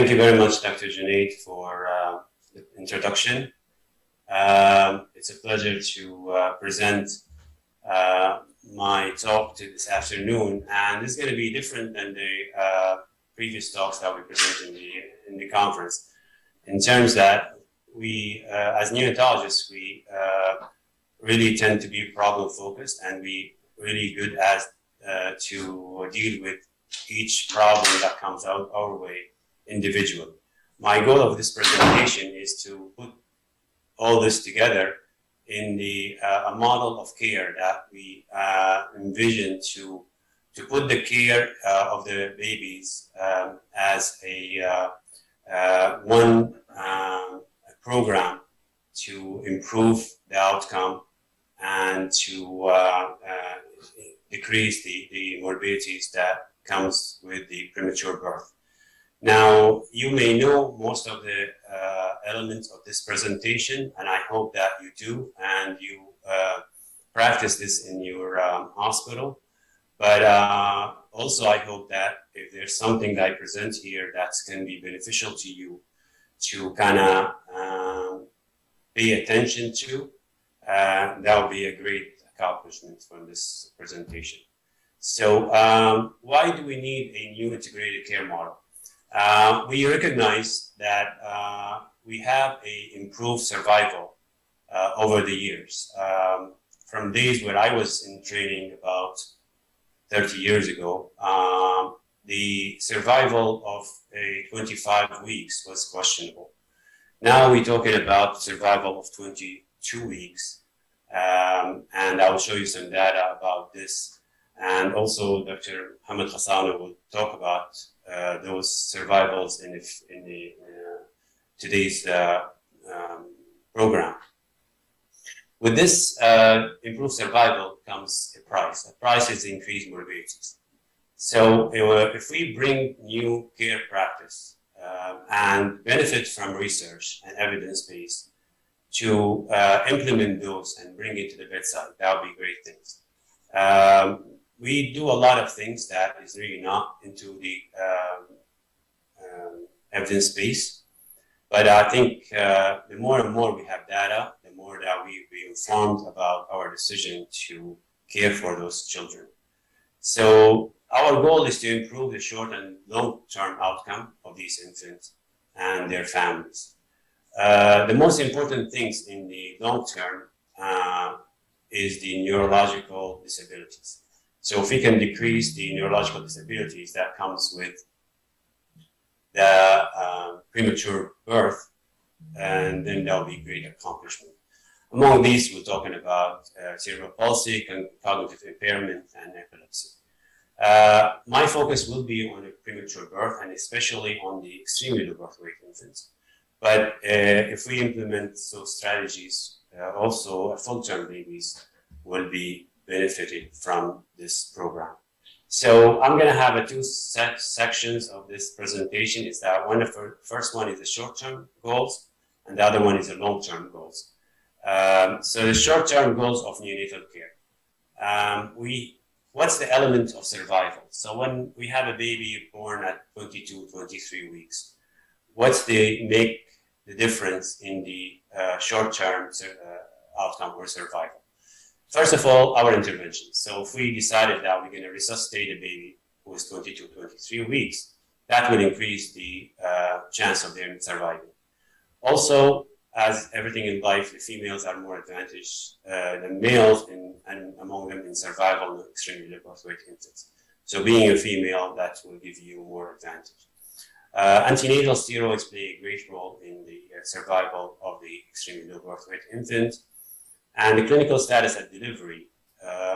Thank you very much, Dr. Junaid, for the introduction. It's a pleasure to present my talk to this afternoon, and this is going to be different than the previous talks that we presented in the conference, in terms that we, as neonatologists, we really tend to be problem-focused, and we really good at to deal with each problem that comes out our way individually. My goal of this presentation is to put all this together in a model of care that we envision to put the care of the babies as a one program to improve the outcome and to decrease the morbidities that comes with the premature birth. Now, you may know most of the elements of this presentation, and I hope that you do, and you practice this in your hospital. But also, I hope that if there's something that I present here that's going to be beneficial to you, to kind of pay attention to, that would be a great accomplishment from this presentation. So why do we need a new integrated care model? We recognize that we have a improved survival over the years. From days where I was in training about 30 years ago, the survival of 25 weeks was questionable. Now we're talking about survival of 22 weeks, and I'll show you some data about this. And also, Dr. Hamid Hassana will talk about those survivals in today's program. With this improved survival comes a price. The price is increased morbidities. So if we bring new care practice and benefit from research and evidence base to implement those and bring it to the bedside, that would be great things. We do a lot of things that is really not into the evidence base, but I think the more and more we have data, the more that we be informed about our decision to care for those children. So our goal is to improve the short and long-term outcome of these infants and their families. The most important things in the long term is the neurological disabilities. So if we can decrease the neurological disabilities that comes with the premature birth, and then that will be a great accomplishment. Among these, we're talking about cerebral palsy, cognitive impairment, and epilepsy. My focus will be on the premature birth, and especially on the extremely low birth weight infants. But if we implement those strategies, also full-term babies will be benefited from this program. So I'm going to have two sections of this presentation. Is that one of the first one is the short-term goals, and the other one is the long-term goals. So the short-term goals of neonatal care. What's the element of survival? So when we have a baby born at 22, 23 weeks, what's make the difference in the short-term outcome or survival? First of all, our intervention. So if we decided that we're going to resuscitate a baby who is 22, 23 weeks, that will increase the chance of their surviving. Also, as everything in life, the females are more advantaged than males, and among them in survival in extremely low birth weight infants. So being a female, that will give you more advantage. Antenatal steroids play a great role in the survival of the extremely low birth weight infant. And the clinical status at delivery,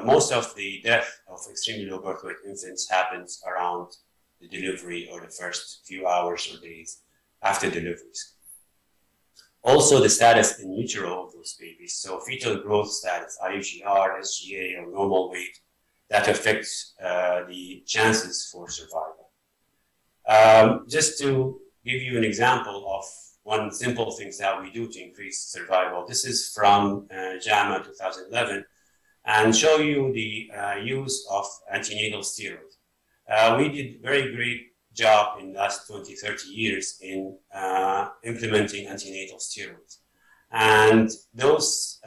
most of the death of extremely low birth weight infants happens around the delivery or the first few hours or days after deliveries. Also, the status in utero of those babies, so fetal growth status, IUGR, SGA, or normal weight, that affects the chances for survival. Just to give you an example of one simple things that we do to increase survival. This is from JAMA 2011, and show you the use of antenatal steroids. We did very great job in the last 20, 30 years in implementing antenatal steroids. And those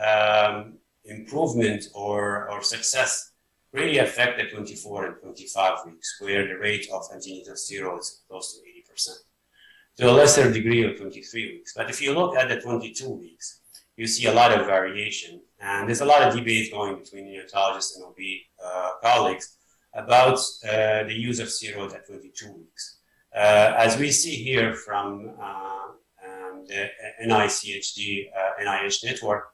improvement or success really affect the 24 and 25 weeks, where the rate of antenatal steroids is close to 80%. To a lesser degree of 23 weeks. But if you look at the 22 weeks, you see a lot of variation. And there's a lot of debate going between neonatologists and OB colleagues about the use of steroids at 22 weeks. As we see here from the NICHD, NIH network,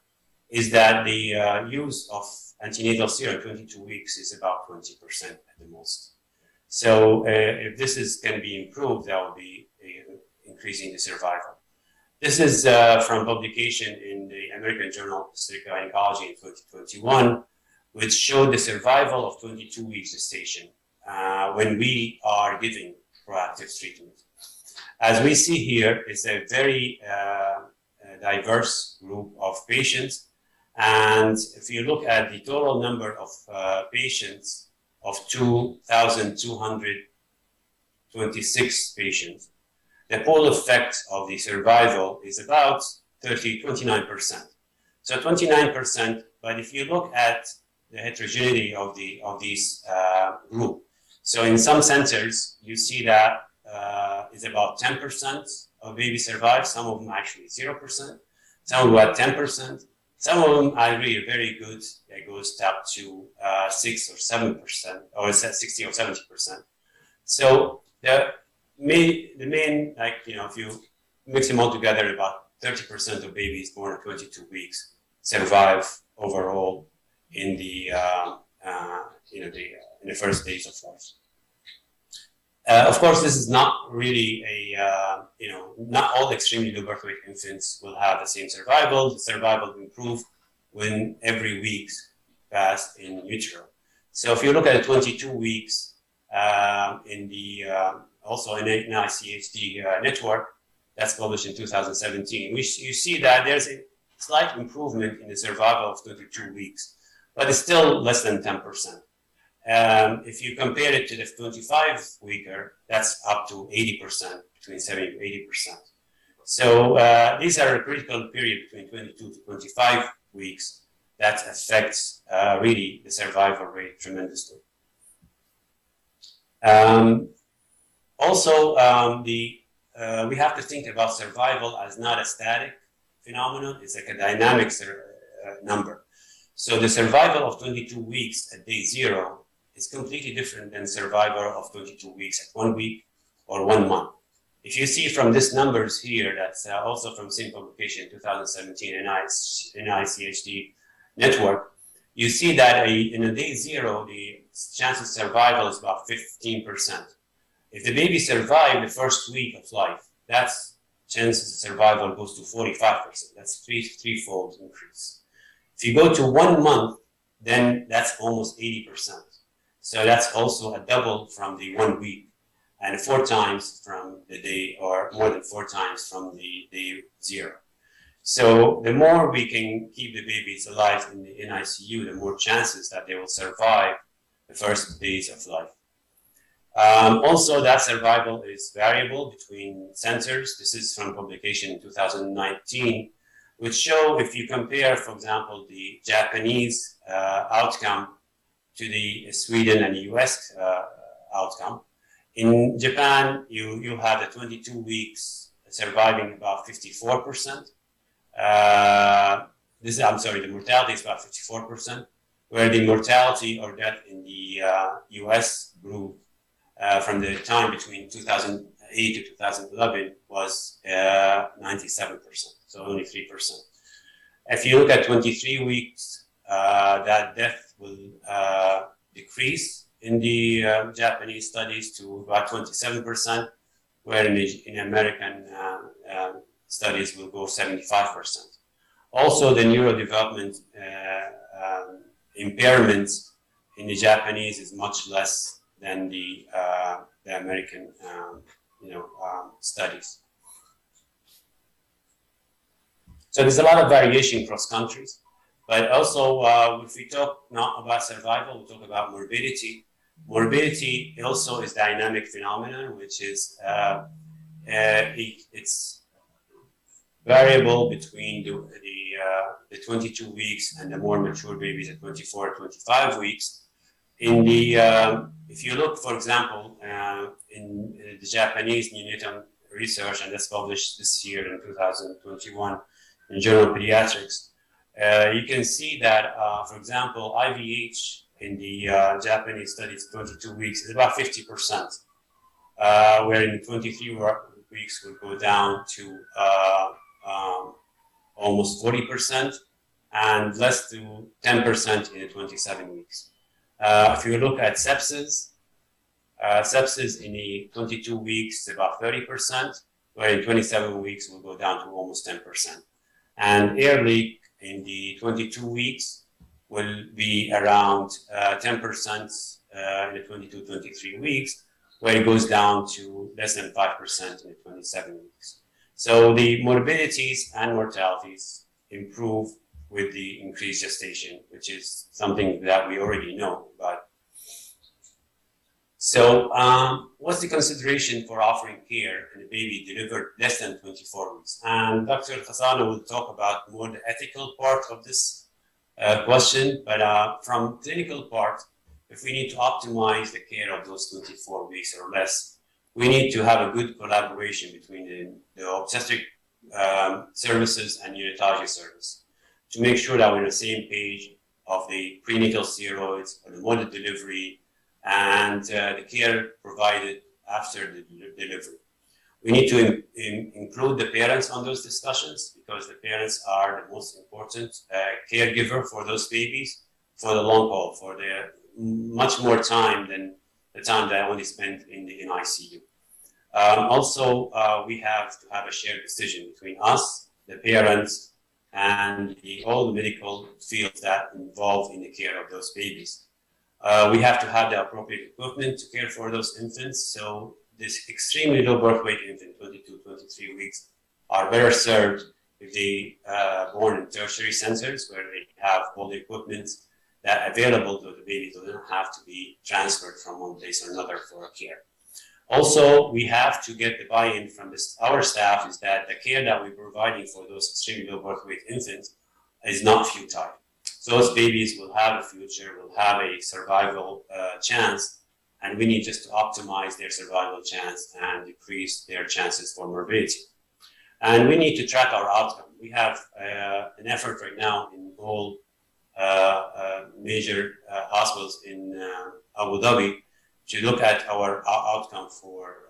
is that the use of antenatal steroid at 22 weeks is about 20% at the most. So if this can be improved, that will be increasing the survival. This is from publication in the American Journal of Obstetrics and Gynecology in 2021, which showed the survival of 22 weeks gestation when we are giving proactive treatment. As we see here, it's a very diverse group of patients. And if you look at the total number of patients of 2,226 patients, the pool effect of the survival is about 29%. So 29%, but if you look at the heterogeneity of these group, so in some centers, you see that is about 10% of babies survive, some of them actually 0%, some of them at 10%, some of them are really very good, it goes up to 6 or 7%, or 60 or 70%. So the main, like, if you mix them all together, about 30% of babies born at 22 weeks survive overall in the in the first days of life. Of course, this is not really not all extremely low birth weight infants will have the same survival. The survival will improve when every week passed in utero. So if you look at the 22 weeks in the also in NICHD network that's published in 2017, you see that there's a slight improvement in the survival of 22 weeks, but it's still less than 10%. If you compare it to the 25-weeker, that's up to 80%, between 70 to 80%. So these are a critical period between 22 to 25 weeks that affects really the survival rate tremendously. We have to think about survival as not a static phenomenon, it's like a dynamic number. So the survival of 22 weeks at day 0 is completely different than survival of 22 weeks at 1 week or 1 month. If you see from these numbers here, that's also from same publication, 2017, NICHD network, you see that in a day 0, the chance of survival is about 15%. If the baby survived the first week of life, that's chances of survival goes to 45%. That's threefold increase. If you go to 1 month, then that's almost 80%. So that's also a double from the 1 week and 4 times from the day, or more than 4 times from the day 0. So the more we can keep the babies alive in the NICU, the more chances that they will survive the first days of life. Also, that survival is variable between centers. This is from publication in 2019, which show if you compare, for example, the Japanese outcome to the Sweden and the US outcome. In Japan, you have the 22 weeks surviving about 54%. The mortality is about 54%, where the mortality or death in the US grew from the time between 2008 to 2011 was 97%, so only 3%. If you look at 23 weeks, that death will decrease in the Japanese studies to about 27%, where in American studies will go 75%. Also, the neurodevelopment impairments in the Japanese is much less than the American studies. So there's a lot of variation across countries, but also if we talk not about survival, we talk about morbidity. Morbidity also is dynamic phenomenon, which is it's variable between the 22 weeks and the more mature babies at 24, 25 weeks. In the if you look, for example, in the Japanese neonatal research, and that's published this year in 2021 in Journal of Pediatrics, you can see that, for example, IVH in the Japanese studies, 22 weeks, is about 50%, where in 23 weeks will go down to almost 40%, and less to 10% in the 27 weeks. If you look at sepsis, sepsis in the 22 weeks is about 30%, where in 27 weeks will go down to almost 10%. And air leak in the 22 weeks will be around 10% in the 22, 23 weeks, where it goes down to less than 5% in the 27 weeks. So the morbidities and mortalities improve with the increased gestation, which is something that we already know about. So what's the consideration for offering care in a baby delivered less than 24 weeks? And Dr. Khasana will talk about more the ethical part of this question, but from clinical part, if we need to optimize the care of those 24 weeks or less, we need to have a good collaboration between the obstetric services and neonatology service to make sure that we're on the same page of the prenatal steroids or the mode of delivery and the care provided after the delivery. We need to include the parents on those discussions because the parents are the most important caregiver for those babies for the long haul, for their much more time than the time that I only spent in the NICU. Also, we have to have a shared decision between us, the parents, and all the medical fields that involve in the care of those babies. We have to have the appropriate equipment to care for those infants. So this extremely low birth weight infant, 22, 23 weeks, are better served if they born in tertiary centers where they have all the equipment that available to the baby, so they don't have to be transferred from one place or another for care. Also, we have to get the buy-in from our staff is that the care that we're providing for those extremely low birth weight infants is not futile. So those babies will have a future, will have a survival chance, and we need just to optimize their survival chance and decrease their chances for morbidity. And we need to track our outcome. We have an effort right now in all major hospitals in Abu Dhabi to look at our outcome for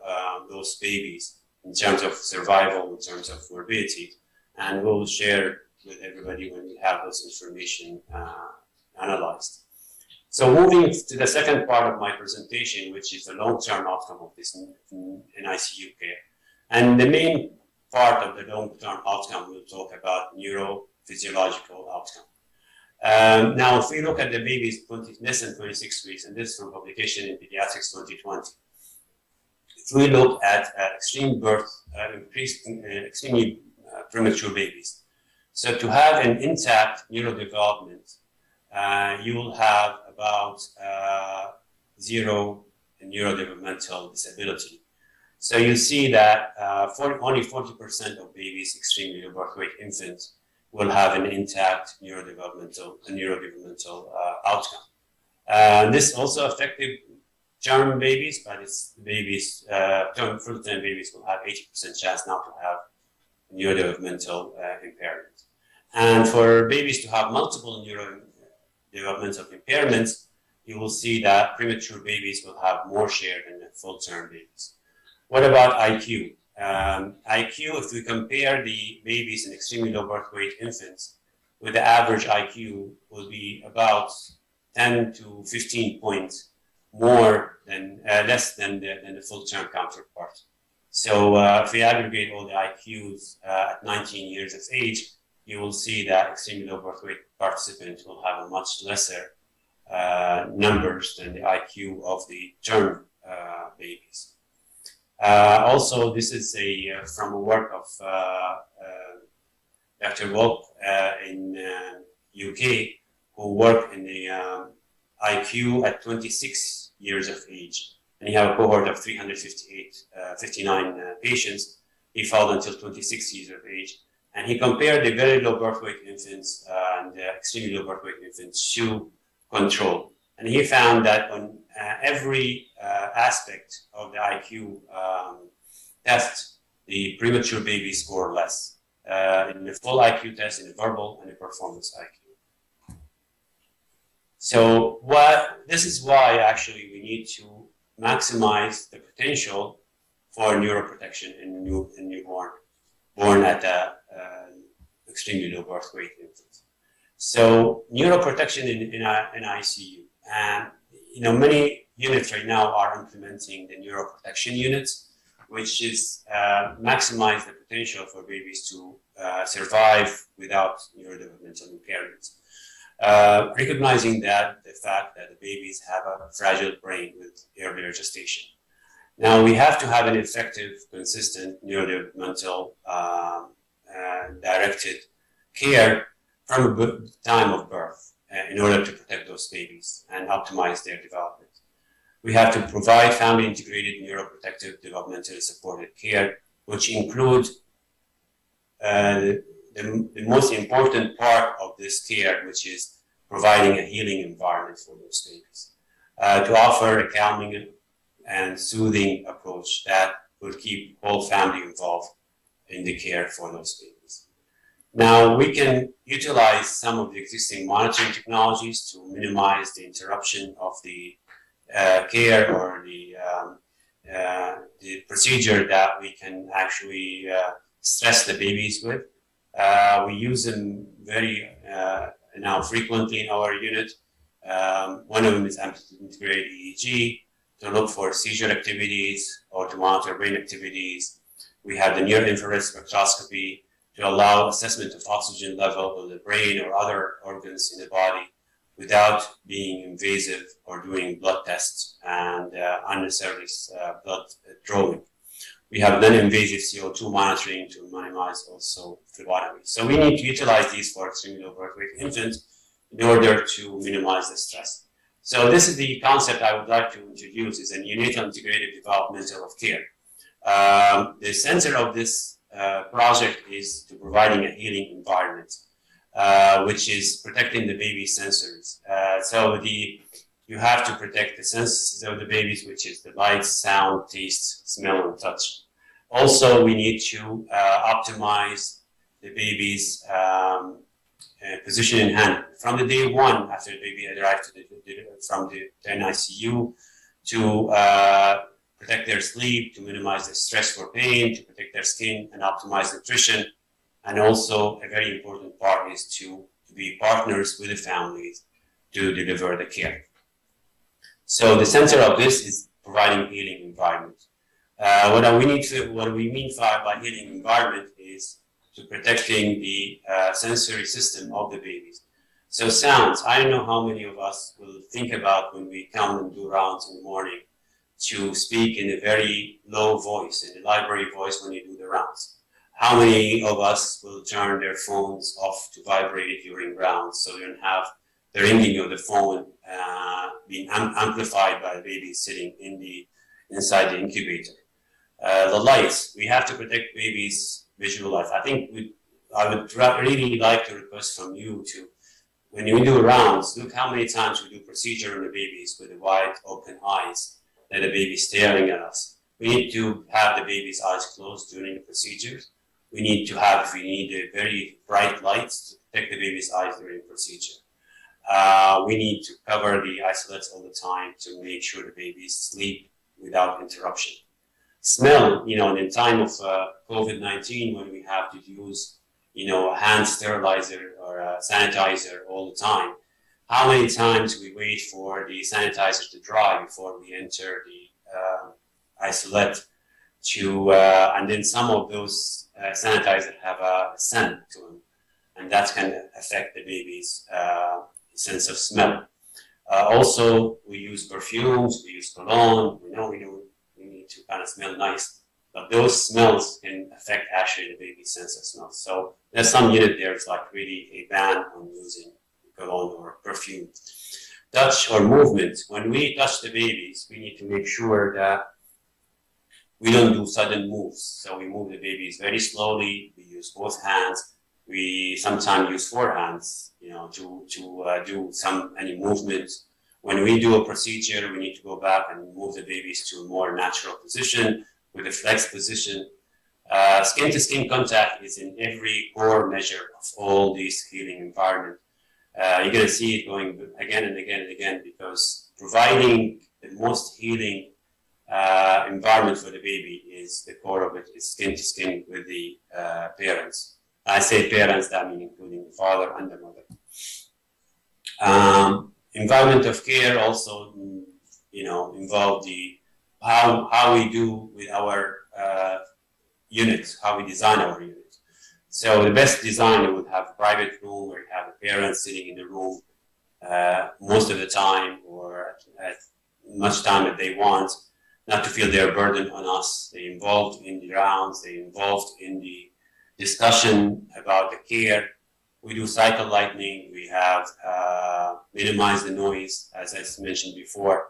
those babies in terms of survival, in terms of morbidity, and we'll share with everybody when we have this information analyzed. So moving to the second part of my presentation, which is the long-term outcome of this NICU care. And the main part of the long-term outcome, we'll talk about neurophysiological outcome. Now, if we look at the babies less than 26 weeks, and this from publication in Pediatrics 2020, if we look at extreme birth, extremely premature babies, so to have an intact neurodevelopment, you will have about zero neurodevelopmental disability. So you see that only 40% of babies, extremely low birth weight infants, will have an intact neurodevelopmental outcome. This also affected term babies, but it's babies, full-term babies will have 80% chance now to have neurodevelopmental impairment. And for babies to have multiple neurodevelopmental impairments, you will see that premature babies will have more share than the full-term babies. What about IQ? IQ, if we compare the babies in extremely low birth weight infants with the average IQ, will be about 10 to 15 points more than less than the full-term counterpart. So if we aggregate all the IQs at 19 years of age, you will see that extremely low birth weight participants will have a much lesser numbers than the IQ of the term babies. Also, this is from a work of Dr. Wolk in UK, who worked in the IQ at 26 years of age. And he had a cohort of 359 patients. He followed until 26 years of age. And he compared the very low birth weight infants and the extremely low birth weight infants to control. And he found that on every aspect of the IQ test, the premature babies score less. In the full IQ test, in the verbal and the performance IQ. So this is why actually we need to maximize the potential for neuroprotection in newborn born at extremely low birth weight infants. So neuroprotection in ICU, and many units right now are implementing the neuroprotection units, which is maximize the potential for babies to survive without neurodevelopmental impairments. Recognizing that the fact that the babies have a fragile brain with earlier gestation. Now we have to have an effective, consistent neurodevelopmental directed care from the time of birth in order to protect those babies and optimize their development. We have to provide family integrated neuroprotective developmentally supported care, which include the most important part of this care, which is providing a healing environment for those babies, to offer a calming and soothing approach that will keep whole family involved in the care for those babies. Now, we can utilize some of the existing monitoring technologies to minimize the interruption of the care or the procedure that we can actually stress the babies with. We use them very now frequently in our unit. One of them is amplitude integrated EEG to look for seizure activities or to monitor brain activities. We have the near-infrared spectroscopy to allow assessment of oxygen level of the brain or other organs in the body without being invasive or doing blood tests and unnecessary blood drawing. We have non-invasive CO2 monitoring to minimize also phlebotomy. So we need to utilize these for extremely low birth weight infants in order to minimize the stress. So this is the concept I would like to introduce, is a neonatal integrated developmental of care. The center of this project is to providing a healing environment, which is protecting the baby sensors. You have to protect the senses of the babies, which is the light, sound, taste, smell, and touch. Also, we need to optimize the baby's position in hand from the day one after the baby arrived from the NICU to protect their sleep, to minimize the stress or pain, to protect their skin and optimize nutrition. And also a very important part is to be partners with the families to deliver the care. So the center of this is providing healing environment. What we mean by healing environment is to protecting the sensory system of the babies. So sounds, I don't know how many of us will think about when we come and do rounds in the morning to speak in a very low voice, in a library voice when you do the rounds. How many of us will turn their phones off to vibrate during rounds so you don't have the ringing of the phone being amplified by the baby sitting inside the incubator? The lights, we have to protect babies' visual life. I would really like to request from you to, when you do rounds, look how many times we do procedure on the babies with the wide open eyes, that the baby staring at us. We need to have the baby's eyes closed during the procedures. We need to have, if we need a very bright lights to protect the baby's eyes during the procedure. We need to cover the isolates all the time to make sure the babies sleep without interruption. Smell, in time of COVID-19, when we have to use, a hand sterilizer or a sanitizer all the time, how many times we wait for the sanitizer to dry before we enter the isolate and then some of those sanitizers have a scent to them, and that can affect the baby's sense of smell. Also, we use perfumes, we use cologne. We need to kind of smell nice, but those smells can affect actually the baby's sense of smell. So there's some unit there is like really a ban on using cologne or perfume. touch or movement. When we touch the babies, we need to make sure that we don't do sudden moves. So we move the babies very slowly. We use both hands. We sometimes use 4 hands, to do any movement. When we do a procedure, we need to go back and move the babies to a more natural position with a flex position. Skin-to-skin contact is in every core measure of all these healing environment. You're going to see it going again and again and again, because providing the most healing environment for the baby is the core of it, is skin-to-skin with the parents. I say parents, that means including the father and the mother. Environment of care also, involve how we do with our units, how we design our units. So the best design would have a private room where you have the parents sitting in the room most of the time, or as much time that they want, not to feel their burden on us. They're involved in the rounds, they're involved in the discussion about the care. We do cycle lightning, we have minimize the noise, as I mentioned before.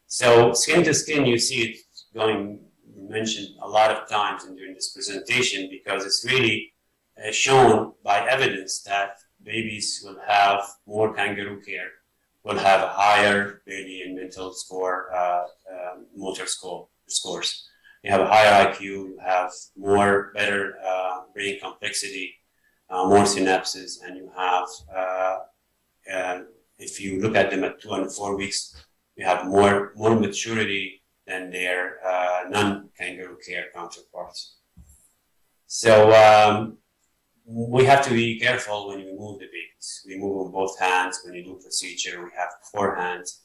So skin to skin, you see it going mentioned a lot of times during this presentation, because it's really shown by evidence that babies will have more kangaroo care, will have a higher daily and mental score, motor scores. You have a higher IQ, you have better brain complexity, more synapses, and you have, if you look at them at 2 and 4 weeks, you have more maturity than their non-kangaroo care counterparts. So we have to be careful when we move the babies. We move with both hands. When you do procedure, we have 4 hands.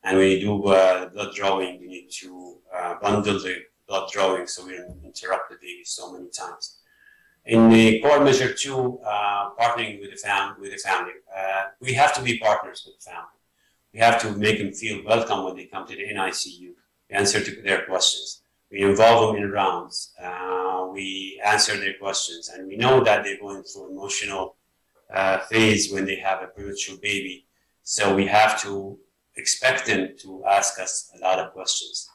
And when you do blood drawing, you need to bundle the blood drawing so we don't interrupt the baby so many times. In the core measure 2, partnering with the family, we have to be partners with the family. We have to make them feel welcome when they come to the NICU. We answer to their questions. We involve them in rounds. We answer their questions, and we know that they're going through emotional phase when they have a premature baby. So we have to expect them to ask us a lot of questions.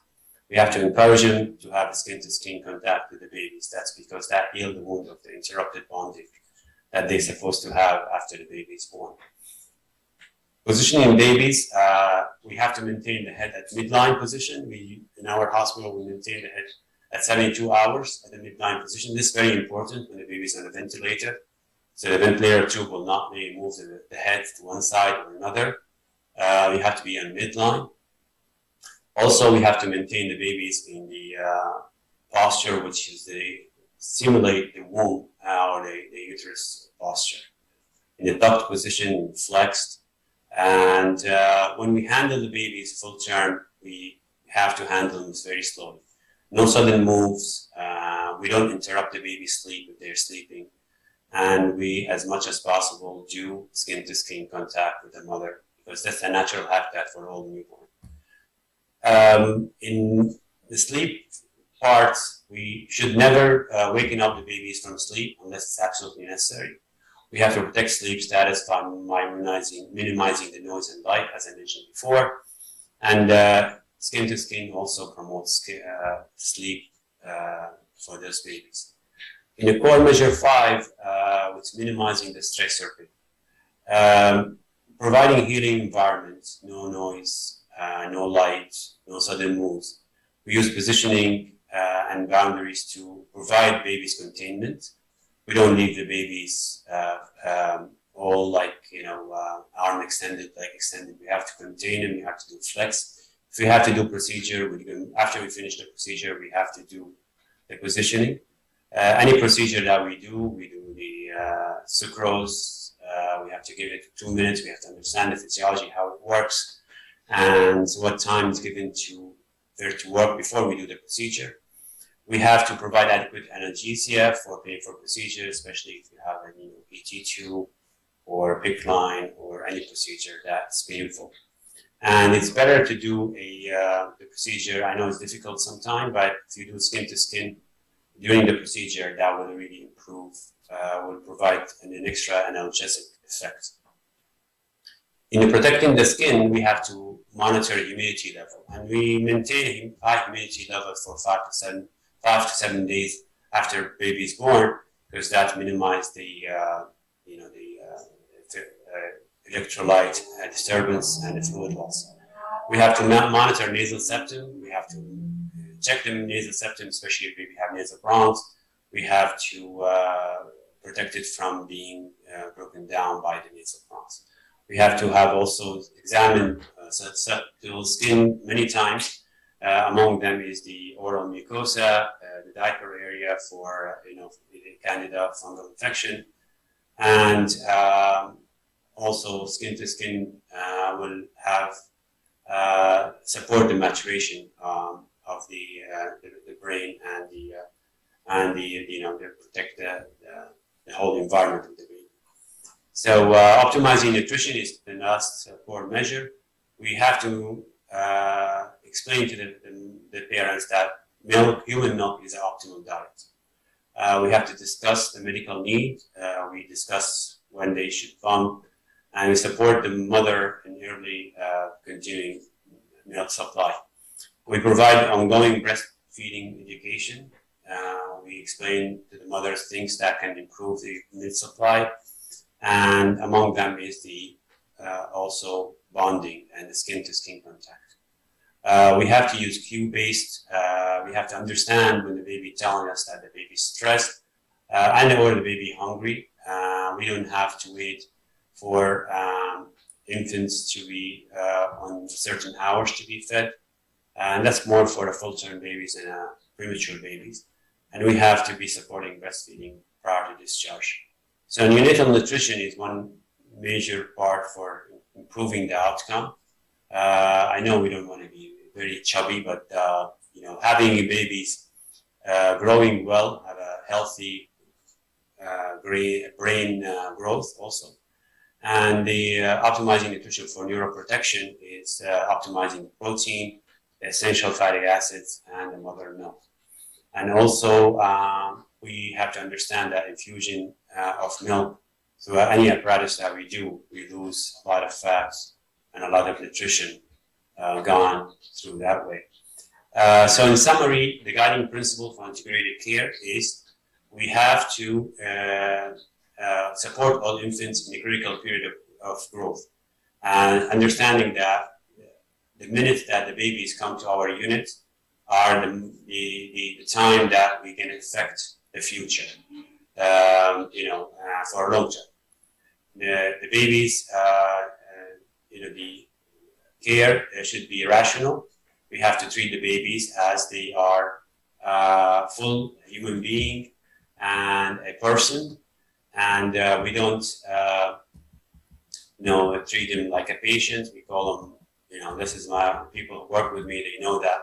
We have to encourage them to have skin-to-skin contact with the babies. That's because that heals the wound of the interrupted bonding that they're supposed to have after the baby is born. Positioning babies, we have to maintain the head at midline position. In our hospital, we maintain the head at 72 hours at the midline position. This is very important when the baby is on a ventilator. So the ventilator tube will not move the head to one side or another. You have to be on midline. Also, we have to maintain the babies in the posture, which is simulate the womb or the uterus posture. In the tucked position, flexed. And when we handle the babies full term, we have to handle them very slowly. No sudden moves. We don't interrupt the baby's sleep if they're sleeping. And we, as much as possible, do skin-to-skin contact with the mother, because that's a natural habitat for all newborn. In the sleep part, we should never waken up the babies from sleep unless it's absolutely necessary. We have to protect sleep status by minimizing the noise and light, as I mentioned before. And skin-to-skin also promotes sleep for those babies. In the core measure 5, it's minimizing the stress circuit. Providing healing environments, no noise, no light, no sudden moves. We use positioning and boundaries to provide babies containment. We don't leave the babies all arm extended, leg extended. We have to contain them, we have to do flex. If we have to do procedure, after we finish the procedure, we have to do the positioning. Any procedure that we do the sucrose, we have to give it 2 minutes, we have to understand the physiology, how it works, and what time is given for it to work before we do the procedure. We have to provide adequate analgesia for painful procedure, especially if you have any ET tube or PICC line or any procedure that's painful. And it's better to do the procedure. I know it's difficult sometimes, but if you do skin-to-skin during the procedure, that will really improve, will provide an extra analgesic effect. In protecting the skin, we have to monitor humidity level, and we maintain high humidity level for 5 to 7 days after baby is born, because that minimizes the electrolyte disturbance and the fluid loss. We have to monitor nasal septum. We have to check the nasal septum, especially if baby have nasal bronchs. We have to protect it from being broken down by the nasal bronchs. We have to have also examined subtle skin many times. Among them is the oral mucosa, the diaper area for candida fungal infection, and also skin to skin will have support the maturation of the brain and they protect the whole environment of the baby. So optimizing nutrition is the last core measure. We have to explain to the parents that human milk is an optimal diet. We have to discuss the medical need. We discuss when they should pump, and we support the mother in early continuing milk supply. We provide ongoing breastfeeding education. We explain to the mothers things that can improve the milk supply, and among them is the also bonding and the skin-to-skin contact. We have to use cue-based. We have to understand when the baby telling us that the baby is stressed or the baby hungry. We don't have to wait for infants to be on certain hours to be fed, and that's more for the full-term babies and premature babies. And we have to be supporting breastfeeding prior to discharge. So neonatal nutrition is one major part for improving the outcome. I know we don't want to be very chubby, but having babies growing well, have a healthy brain growth also. And the optimizing nutrition for neuroprotection is optimizing protein, the essential fatty acids, and the mother milk. And also, we have to understand that infusion of milk through any apparatus that we do, we lose a lot of fats and a lot of nutrition gone through that way. So in summary, the guiding principle for integrated care is we have to support all infants in the critical period of growth, and understanding that the minute that the babies come to our unit are the time that we can affect the future, for a long term. The babies, the care should be rational. We have to treat the babies as they are full human being and a person, and we don't treat them like a patient. We call them, this is my people who work with me, they know that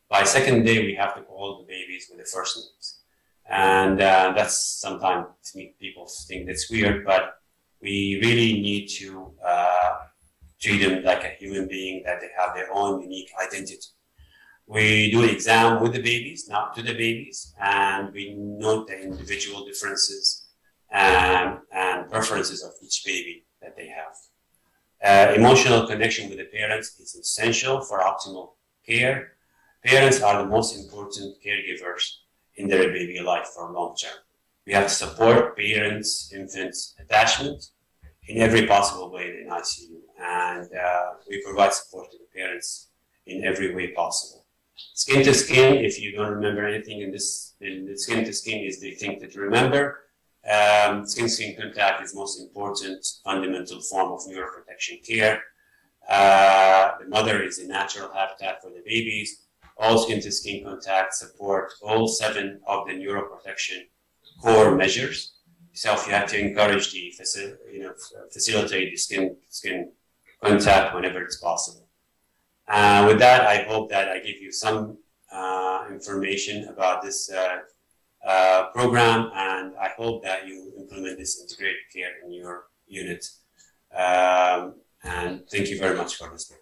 by second day we have to call the babies with the first names. And that's sometimes people think that's weird, but we really need to treat them like a human being, that they have their own unique identity. We do an exam with the babies, not to the babies, and we note the individual differences and preferences of each baby that they have. Emotional connection with the parents is essential for optimal care. Parents are the most important caregivers in their baby life for long term. We have to support parents, infants, attachment in every possible way in ICU, and we provide support to the parents in every way possible. Skin to skin, if you don't remember anything in the skin to skin is the thing that you remember. Skin to skin contact is most important fundamental form of neuroprotection care. The mother is a natural habitat for the babies. All skin to skin contact support all 7 of the neuroprotection core measures. So you have to encourage the facilitate the skin contact whenever it's possible. With that, I hope that I give you some information about this program, and I hope that you implement this integrated care in your unit. And thank you very much for listening.